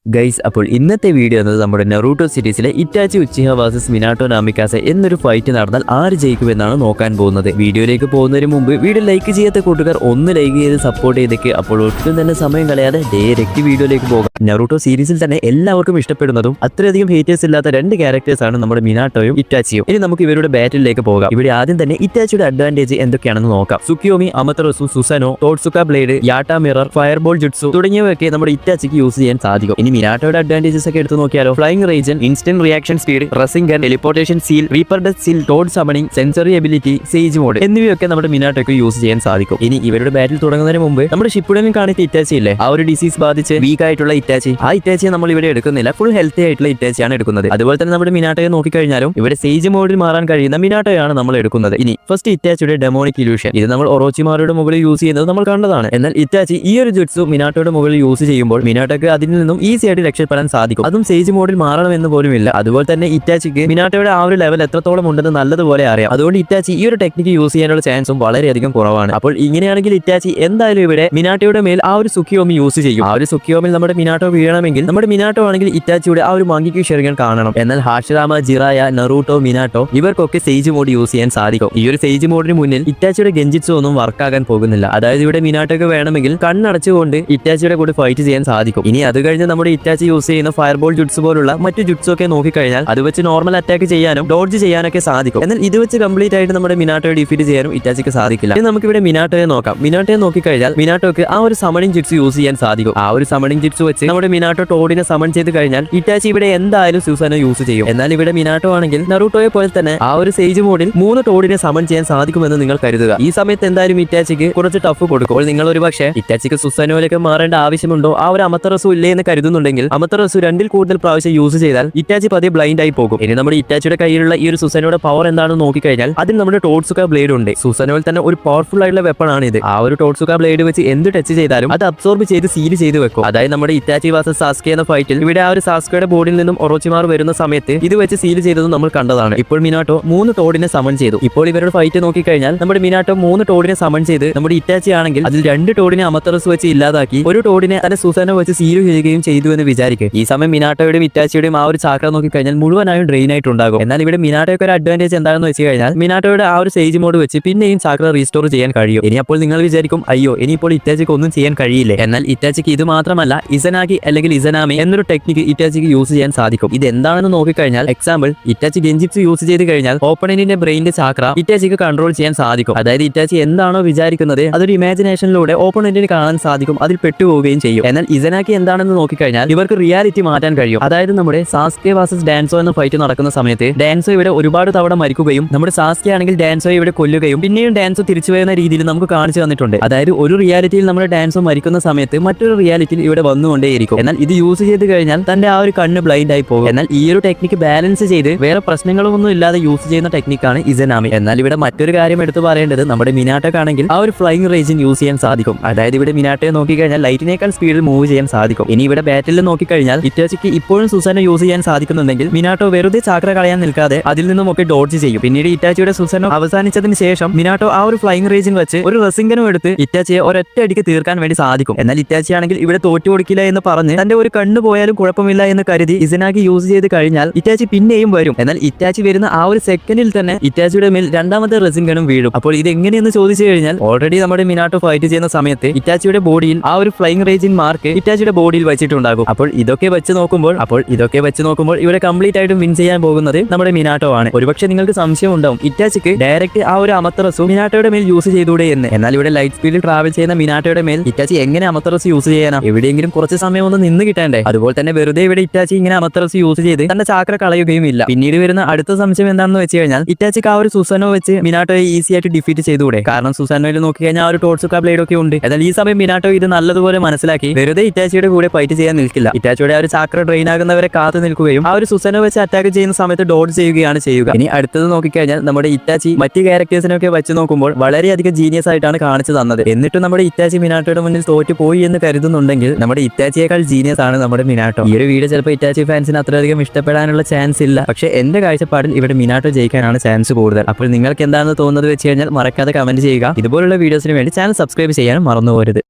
Guys, അപ്പോൾ ഇന്നത്തെ video എന്നത് നമ്മുടെ നെറൂട്ടോ സീരീസിലെ ഇറ്റാച്ചി ഉച്ചിഹ വേഴ്സസ് മിനാട്ടോ നാമിക്കാസ എന്നൊരു ഫൈറ്റ് നടന്നാൽ ആര് ജയിക്കുമെന്നാണ് നോക്കാൻ പോകുന്നത്. വീഡിയോയിലേക്ക് പോകുന്നതിന് മുമ്പ് വീഡിയോ ലൈക്ക് ചെയ്യാത്ത കൂട്ടുകാർ ഒന്ന് ലൈക്ക് ചെയ്ത് സപ്പോർട്ട് ചെയ്തേക്ക്. അപ്പോൾ ഒട്ടും തന്നെ സമയം കളയാതെ ഡയറക്റ്റ് വീഡിയോയിലേക്ക് പോകാം. നെറൂട്ടോ സീരീസിൽ തന്നെ എല്ലാവർക്കും ഇഷ്ടപ്പെടുന്നതും അത്രയധികം ഹേറ്റേഴ്സ് ഇല്ലാത്ത രണ്ട് ക്യാരക്ടേഴ്സ് ആണ് നമ്മുടെ മിനാട്ടോയും ഇറ്റാച്ചിയും. ഇനി നമുക്ക് ഇവരുടെ ബാറ്റിലേക്ക് പോകാം. ഇവിടെ ആദ്യം തന്നെ ഇറ്റാച്ചിയുടെ അഡ്വാൻറ്റേജ് എന്തൊക്കെയാണെന്ന് നോക്കാം. സുക്കിയോമി, അമത്തറസു, സുസനോ, ടോട്സുക ബ്ലേഡ്, യാട്ടാ മിറർ, ഫയർബോൾ ജുട്സു തുടങ്ങിയവയൊക്കെ നമ്മുടെ ഇറ്റാച്ചിക്ക് യൂസ് ചെയ്യാൻ സാധിക്കും. ഇനി മിനാട്ടോയുടെ അഡ്വാൻറ്റേജസ് ഒക്കെ എടുത്തു നോക്കിയാലോ. Flying Raijin, instant reaction speed, Rasengan, teleportation seal, reaper death seal, toad summoning, sensory ability, sage mode എന്നിവയൊക്കെ നമ്മുടെ മിനാട്ടോയ്ക്ക് യൂസ് ചെയ്യാൻ സാധിക്കും. ഇനി ഇവരുടെ ബാറ്റിൽ തുടങ്ങുന്നതിന് മുമ്പ് നമ്മുടെ ഷിപ്പുടനിൽ കാണിച്ച ഇറ്റാച്ചി ഇല്ലേ, ആ ഒരു ഡിസീസ് ബാധിച്ച് വീക്ക് ആയിട്ടുള്ള ഇറ്റാച്ചി, ആ ഇറ്റാച്ചിയെ നമ്മൾ ഇവിടെ എടുക്കുന്നില്ല. ഫുൾ ഹെൽത്തി ആയിട്ടുള്ള ഇറ്റാച്ചിയാണ് എടുക്കുന്നത്. അതുപോലെ തന്നെ നമ്മുടെ മിനാട്ടോയെ നോക്കിക്കഴിഞ്ഞാലും ഇവിടെ സേജ് മോഡിൽ മാറാൻ കഴിയുന്ന മിനാട്ടോയാണ് നമ്മൾ എടുക്കുന്നത്. ഇനി ഫസ്റ്റ് ഇറ്റാച്ചിയുടെ ഡെമോണിക് ഇല്യൂഷൻ, ഇത് നമ്മൾ ഒറോച്ചിമാരുടെ മുകളിൽ യൂസ് ചെയ്യുന്നത് നമ്മൾ കണ്ടതാണ്. എന്നാൽ ഇറ്റാച്ചി ഈ ഒരു ജുട്സു മിനാട്ടോയുടെ മുകളിൽ യൂസ് ചെയ്യുമ്പോൾ മിനാട്ടോയ്ക്ക് അതിൽ നിന്നും ഈസി ആയിട്ട് രക്ഷപ്പെടാൻ സാധിക്കും. അതും സേജ് മോഡിൽ മാറണമെന്ന് പോലും ഇല്ല. അതുപോലെ തന്നെ ഇറ്റാച്ചിക്ക് മിനാട്ടോയുടെ ആ ഒരു ലെവൽ എത്രത്തോളം ഉണ്ടെന്ന് നല്ലതുപോലെ അറിയാം. അതുകൊണ്ട് ഇറ്റാച്ചി ഈ ഒരു ടെക്നിക്ക് യൂസ് ചെയ്യാനുള്ള ചാൻസും വളരെയധികം കുറവാണ്. അപ്പോൾ ഇങ്ങനെയാണെങ്കിൽ ഇറ്റാച്ചി എന്തായാലും ഇവിടെ മിനാട്ടോയുടെ മേൽ ആ ഒരു സുക്കിയോമി യൂസ് ചെയ്യും. ആ ഒരു സുക്കിയോമിൽ നമ്മുടെ മിനാട്ടോ വീഴണമെങ്കിൽ നമ്മുടെ മിനാട്ടോ ആണെങ്കിൽ ഇറ്റാച്ചിയുടെ ആ ഒരു മങ്കിക്ക് ഷെറിഗൻ കാണണം. എന്നാൽ ഹാഷിറാമ, ജിറായ, നെറൂട്ടോ, മിനാട്ടോ ഇവർക്കൊക്കെ സേജ് മോഡ് യൂസ് ചെയ്യാൻ സാധിക്കും. ഈ ഒരു സേജ് മോഡിന് മുന്നിൽ ഇറ്റാച്ചിയുടെ ഗെഞ്ചിറ്റ്സു ഒന്നും വർക്കാകാൻ പോകുന്നില്ല. അതായത് ഇവിടെ മിനാട്ടോക്ക് വേണമെങ്കിൽ കണ്ണടച്ചുകൊണ്ട് ഇറ്റാച്ചിയുടെ കൂടെ ഫൈറ്റ് ചെയ്യാൻ സാധിക്കും. ഇനി അത് കഴിഞ്ഞ് നമ്മുടെ ഇറ്റാച്ചി യൂസ് ചെയ്യുന്ന ഫയർബോൾ ജുട്സ് പോലുള്ള മറ്റു ജുട്സ് ഒക്കെ നോക്കിക്കഴിഞ്ഞാൽ അത് വെച്ച് നോർമൽ അറ്റാക്ക് ചെയ്യാനും ഡോഡ്ജ് ചെയ്യാനൊക്കെ സാധിക്കും. എന്നാൽ ഇത് വെച്ച് കംപ്ലീറ്റ് ആയിട്ട് നമ്മുടെ മിനാട്ടോയെ ഡിഫീറ്റ് ചെയ്യാനും ഇറ്റാച്ചിക്ക് സാധിക്കില്ല. ഇനി നമുക്ക് ഇവിടെ മിനാട്ടോയെ നോക്കാം. മിനാട്ടോയെ നോക്കിക്കഴിഞ്ഞാൽ മിനാട്ടോക്ക് ആ ഒരു സമണിംഗ് ജുട്സ് യൂസ് ചെയ്യാൻ സാധിക്കും. ആ ഒരു സമണിംഗ് ജുട്സ് വെച്ച് നമ്മുടെ മിനാട്ടോ ടോഡിനെ സമൺ ചെയ്ത് കഴിഞ്ഞാൽ ഇറ്റാച്ചി ഇവിടെ എന്തായാലും സുസാനോ യൂസ് ചെയ്യും. എന്നാൽ ഇവിടെ മിനാട്ടോ ആണെങ്കിൽ നെറൂട്ടോയെ പോലെ തന്നെ ആ ഒരു സേജ് മോഡിൽ 3 ടോഡിനെ സമൺ ചെയ്യാൻ സാധിക്കുമെന്ന് നിങ്ങൾ കരുതുക. ഈ സമയത്ത് എന്തായാലും ഇറ്റാച്ചിക്ക് കുറച്ച് ടഫ് കൊടുക്കും. നിങ്ങൾ ഒരു പക്ഷേ ഇറ്റാച്ചിക്ക് സുസാനോയിലേക്ക് മാറേണ്ട ആവശ്യമുണ്ടോ, ആ ഒരു അമത്തറസു ഇല്ലേ എന്ന് കരുതുന്നുണ്ടെങ്കിൽ അമത്തറസു 2ൽ കൂടുതൽ പ്രാവശ്യം യൂസ് ചെയ്താൽ ഇറ്റാച്ചി പതിയെ ബ്ലൈൻഡ് ആയി പോകും. ഇനി നമ്മുടെ ഇറ്റാച്ചിയുടെ കയ്യിലുള്ള ഈ ഒരു സുസനോയുടെ പവർ എന്താണെന്ന് നോക്കിക്കഴിഞ്ഞാൽ അതിൽ നമ്മുടെ ടോട്സുക ബ്ലേഡ് ഉണ്ട്. സുസനോയിൽ തന്നെ ഒരു പവർഫുൾ ആയിട്ടുള്ള വെപ്പൺ ആണ് ഇത്. ആ ഒരു ടോട്സുക ബ്ലേഡ് വെച്ച് എന്ത് ടച്ച് ചെയ്താലും അത് അബ്സോർബ് ചെയ്ത് സീൽ ചെയ്ത് വെക്കും. അതായത് നമ്മുടെ ഇറ്റാച്ചി വേഴ്സസ് സാസ്കെ എന്ന ഫൈറ്റിൽ ഇവിടെ ആ ഒരു സാസ്കയുടെ ബോഡിയിൽ നിന്നും ഒറോച്ചിമാർ വരുന്ന സമയത്ത് ഇത് വെച്ച് സീൽ ചെയ്തതും നമ്മൾ കണ്ടതാണ്. ഇപ്പോൾ മിനാട്ടോ 3 ടോഡിനെ സമൺ ചെയ്തു. ഇപ്പോൾ ഇവരുടെ ഫൈറ്റ് നോക്കിക്കഴിഞ്ഞാൽ നമ്മുടെ മിനാട്ടോ 3 ടോഡിനെ സമൺ ചെയ്ത് നമ്മുടെ ഇറ്റാച്ചി ആണെങ്കിൽ അതിൽ 2 ടോഡിനെ അമത്തറസ് വെച്ച് ഇല്ലാതാക്കി ഒരു ടോഡിനെ തന്നെ സുസനോ വെച്ച് സീൽ ചെയ്യുകയും ചെയ്തു എന്ന് വിചാരിക്കും. ഈ സമയം മിനാട്ടോയുടെയും ഇറ്റാച്ചിയുടെയും ആ ഒരു ചാക്ര നോക്കിക്കഴിഞ്ഞാൽ മുഴുവനായും ഡ്രെയിൻ ആയിട്ടുണ്ടാകും. എന്നാൽ ഇവിടെ മിനാട്ടോയ്ക്ക് ഒരു അഡ്വാൻറ്റേജ് എന്താണെന്ന് വെച്ച് കഴിഞ്ഞാൽ മിനാട്ടോയുടെ ആ ഒരു സേജ് മോഡ് വെച്ച് പിന്നെയും ചാക്ര റീസ്റ്റോർ ചെയ്യാൻ കഴിയും. ഇനി അപ്പോൾ നിങ്ങൾ വിചാരിക്കും, അയ്യോ ഇനിയിപ്പോൾ ഇറ്റാച്ചിക്ക് ഒന്നും ചെയ്യാൻ കഴിയില്ലേ. എന്നാൽ ഇറ്റാച്ചിക്ക് ഇത് മാത്രമല്ല ഇസനാക്കി അല്ലെങ്കിൽ ഇസനാമി എന്നൊരു ടെക്നിക്ക് ഇറ്റാച്ചിക്ക് യൂസ് ചെയ്യാൻ സാധിക്കും. ഇത് എന്താണെന്ന് നോക്കിക്കഴിഞ്ഞാൽ എക്സാമ്പിൾ ഇറ്റാച്ചി ഗെഞ്ചിറ്റ്സു യൂസ് ചെയ്ത് കഴിഞ്ഞാൽ ഓപ്പണന്റിന്റെ ബ്രെയിനിന്റെ ചാക്ര ഇറ്റാച്ചിക്ക് കൺട്രോൾ ചെയ്യാൻ സാധിക്കും. അതായത് ഇറ്റാച്ചി എന്താണോ വിചാരിക്കുന്നത് അതൊരു ഇമാജിനേഷനിലൂടെ ഓപ്പണന്റിന് കാണാൻ സാധിക്കും, അതിൽ പെട്ടുപോവുകയും ചെയ്യും. എന്നാൽ ഇസനാക്കി എന്താണെന്ന് നോക്കിക്കഴിഞ്ഞാൽ ഇവർക്ക് റിയാലിറ്റി മാറ്റാൻ കഴിയും. അതായത് നമ്മുടെ സാസ്കെ വേഴ്സസ് ഡാൻസോ എന്ന ഫൈറ്റ് നടക്കുന്ന സമയത്ത് ഡാൻസോ ഇവിടെ ഒരുപാട് തവണ മരിക്കുകയും നമ്മുടെ സാസ്കെ ആണെങ്കിൽ ഡാൻസോയെ ഇവിടെ കൊല്ലുകയും പിന്നെയും ഡാൻസോ തിരിച്ചു വരുന്ന രീതിയിൽ നമുക്ക് കാണിച്ചു തന്നിട്ടുണ്ട്. അതായത് ഒരു റിയാലിറ്റിയിൽ നമ്മുടെ ഡാൻസോ മരിക്കുന്ന സമയത്ത് മറ്റൊരു റിയാലിറ്റിയിൽ ഇവിടെ വന്നുകൊണ്ടേയിരിക്കും. എന്നാൽ ഇത് യൂസ് ചെയ്ത് കഴിഞ്ഞാൽ തന്റെ ആ ഒരു കണ്ണ് ബ്ലൈൻഡ് ആയി പോകും. എന്നാൽ ഈ ഒരു ടെക്നിക്ക് ബാലൻസ് ചെയ്ത് വേറെ പ്രശ്നങ്ങളൊന്നും ഇല്ലാതെ യൂസ് ചെയ്യുന്ന ടെക്നിക്കാണ് ഇസനാമി. എന്നാൽ ഇവിടെ മറ്റൊരു കാര്യം എടുത്തു പറയേണ്ടത് നമ്മുടെ മിനാട്ടോക്കാണെങ്കിൽ ആ ഒരു ഫ്ലൈയിങ് റേഞ്ചിൻ യൂസ് ചെയ്യാൻ സാധിക്കും. അതായത് ഇവിടെ മിനാട്ടോയെ നോക്കിക്കഴിഞ്ഞാൽ ലൈറ്റിനേക്കാൾ സ്പീഡിൽ മൂവ് ചെയ്യാൻ സാധിക്കും. ഇനി ഇവിടെ ബാറ്റിൽ നോക്കിക്കഴിഞ്ഞാൽ ഇറ്റാച്ചിക്ക് ഇപ്പോഴും സുസാനോ യൂസ് ചെയ്യാൻ സാധിക്കുന്നുണ്ടെങ്കിൽ മിനാട്ടോ വെറുതെ ചാക്ര കളയാൻ നിൽക്കാതെ അതിൽ നിന്നും ഒക്കെ ഡോഡ്ജ് ചെയ്യും. പിന്നീട് ഇറ്റാച്ചിയുടെ സുസാനോ അവസാനിച്ചതിന് ശേഷം മിനാട്ടോ ആ ഒരു ഫ്ലൈയിങ് റേഞ്ചിൽ വെച്ച് ഒരു റസിംഗനും എടുത്ത് ഇറ്റാച്ചിയെ ഒരൊറ്റ അടിക്ക് തീർക്കാൻ വേണ്ടി സാധിക്കും. എന്നാൽ ഇറ്റാച്ചി ആണെങ്കിൽ ഇവിടെ തോറ്റു കൊടുക്കില്ല എന്ന് പറഞ്ഞ് തന്റെ ഒരു കണ്ണ് പോയാലും കുഴപ്പമില്ല എന്ന് കരുതി ഇസനാക്കി യൂസ് ചെയ്ത് കഴിഞ്ഞാൽ ഇറ്റാച്ചി പിന്നെയും വരും. എന്നാൽ ഇറ്റാച്ചി വരുന്ന ആ ഒരു സെക്കൻഡിൽ തന്നെ ഇറ്റാച്ചിയുടെ മേൽ രണ്ടാമത്തെ റസിംഗനും വീഴും. അപ്പോൾ ഇത് എങ്ങനെയെന്ന് ചോദിച്ചു കഴിഞ്ഞാൽ ഓൾറെഡി നമ്മുടെ മിനാട്ടോ ഫൈറ്റ് ചെയ്യുന്ന സമയത്ത് ഇറ്റാച്ചിയുടെ ബോഡിയിൽ ആ ഒരു ഫ്ലൈയിങ് റേഞ്ചിൻ മാർക്ക് ഇറ്റാച്ചിയുടെ ബോഡിയിൽ വെച്ചിട്ടുണ്ടാകും. അപ്പോൾ ഇതൊക്കെ വെച്ച് നോക്കുമ്പോൾ ഇവിടെ കംപ്ലീറ്റ് ആയിട്ടും വിൻ ചെയ്യാൻ പോകുന്നത് നമ്മുടെ മിനാട്ടോ ആണ്. ഒരുപക്ഷെ നിങ്ങൾക്ക് സംശയം ഉണ്ടാവും, ഇറ്റാച്ചിക്ക് ഡയറക്റ്റ് ആ ഒരു അമത്തറസു മിനാട്ടോയുടെ മേൽ യൂസ് ചെയ്തൂടെ എന്ന്. എന്നാൽ ഇവിടെ ലൈറ്റ് സ്പീഡിൽ ട്രാവൽ ചെയ്യുന്ന മിനാട്ടോയുടെ മേൽ ഇറ്റാച്ചി എങ്ങനെ അമത്തറസ് യൂസ് ചെയ്യാനാ? എവിടെയെങ്കിലും കുറച്ച് സമയം ഒന്ന് നിന്ന് കിട്ടണ്ടേ? അതുപോലെ തന്നെ വെറുതെ ഇവിടെ ഇറ്റാച്ചി ഇങ്ങനെ അമത്തറസ് യൂസ് ചെയ്ത് തന്റെ ചാക്ര കളയുകയും ഇല്ല. പിന്നീട് വരുന്ന അടുത്ത സംശയം എന്താണെന്ന് വെച്ച് കഴിഞ്ഞാൽ ഇറ്റാച്ചിക്ക് ആ ഒരു സുസാനോ വെച്ച് മിനാട്ടോയെ ഈസി ആയിട്ട് ഡിഫീറ്റ് ചെയ്തുകൂടെ? കാരണം സുസാനോയിൽ നോക്കി കഴിഞ്ഞാൽ ആ ഒരു ടോട്സുക ബ്ലേഡ് ഒക്കെ ഉണ്ട്. എന്നാൽ ഈ സമയം മിനാട്ടോ ഇത് നല്ലതുപോലെ മനസ്സിലാക്കി വെറുതെ ഇറ്റാച്ചിയുടെ കൂടെ ഫൈറ്റ് ചെയ്യാൻ നിൽക്കില്ല. ഇറ്റാച്ചിയുടെ ആ ഒരു ചാക്ര ഡ്രെയിൻ ആകുന്നവരെ കാത്തു നിൽക്കുകയും ആ ഒരു സുസാനോ വെച്ച് അറ്റാക്ക് ചെയ്യുന്ന സമയത്ത് ഡോഡ്ജ് ചെയ്യുകയാണ് ചെയ്യുക. ഇനി അടുത്തത് നോക്കിക്കഴിഞ്ഞാൽ നമ്മുടെ ഇറ്റാച്ചി മറ്റ് ക്യാരക്ടേഴ്സിനൊക്കെ വെച്ച് നോക്കുമ്പോൾ വളരെയധികം ജീനിയസ് ആയിട്ടാണ് കാണിച്ചു തന്നത്. എന്നിട്ട് നമ്മുടെ ഇറ്റാച്ചി മിനാട്ടോയുടെ മുന്നിൽ തോറ്റു പോയി എന്ന് കരുതുന്നുണ്ടെങ്കിൽ നമ്മുടെ ഇറ്റാച്ചിയേക്കാൾ ജീനിയസ് ആണ് നമ്മുടെ മിനാട്ടോ. ഈ ഒരു വീഡിയോ ചിലപ്പോൾ ഇറ്റാച്ചി ഫാൻസിന് അത്രയധികം ഇഷ്ടപ്പെടാനുള്ള ചാൻസ് ഇല്ല. പക്ഷേ എന്റെ കാഴ്ചപ്പാടിൽ ഇവിടെ മിനാട്ടോ ജയിക്കാനാണ് ചാൻസ് കൂടുതൽ. അപ്പോൾ നിങ്ങൾക്ക് എന്താണെന്ന് തോന്നുന്നത് വെച്ച് കഴിഞ്ഞാൽ മറക്കാതെ കമന്റ് ചെയ്യുക. ഇതുപോലുള്ള വീഡിയോസിന് വേണ്ടി ചാനൽ സബ്സ്ക്രൈബ് ചെയ്യാനും മറന്നു പോകരുത്.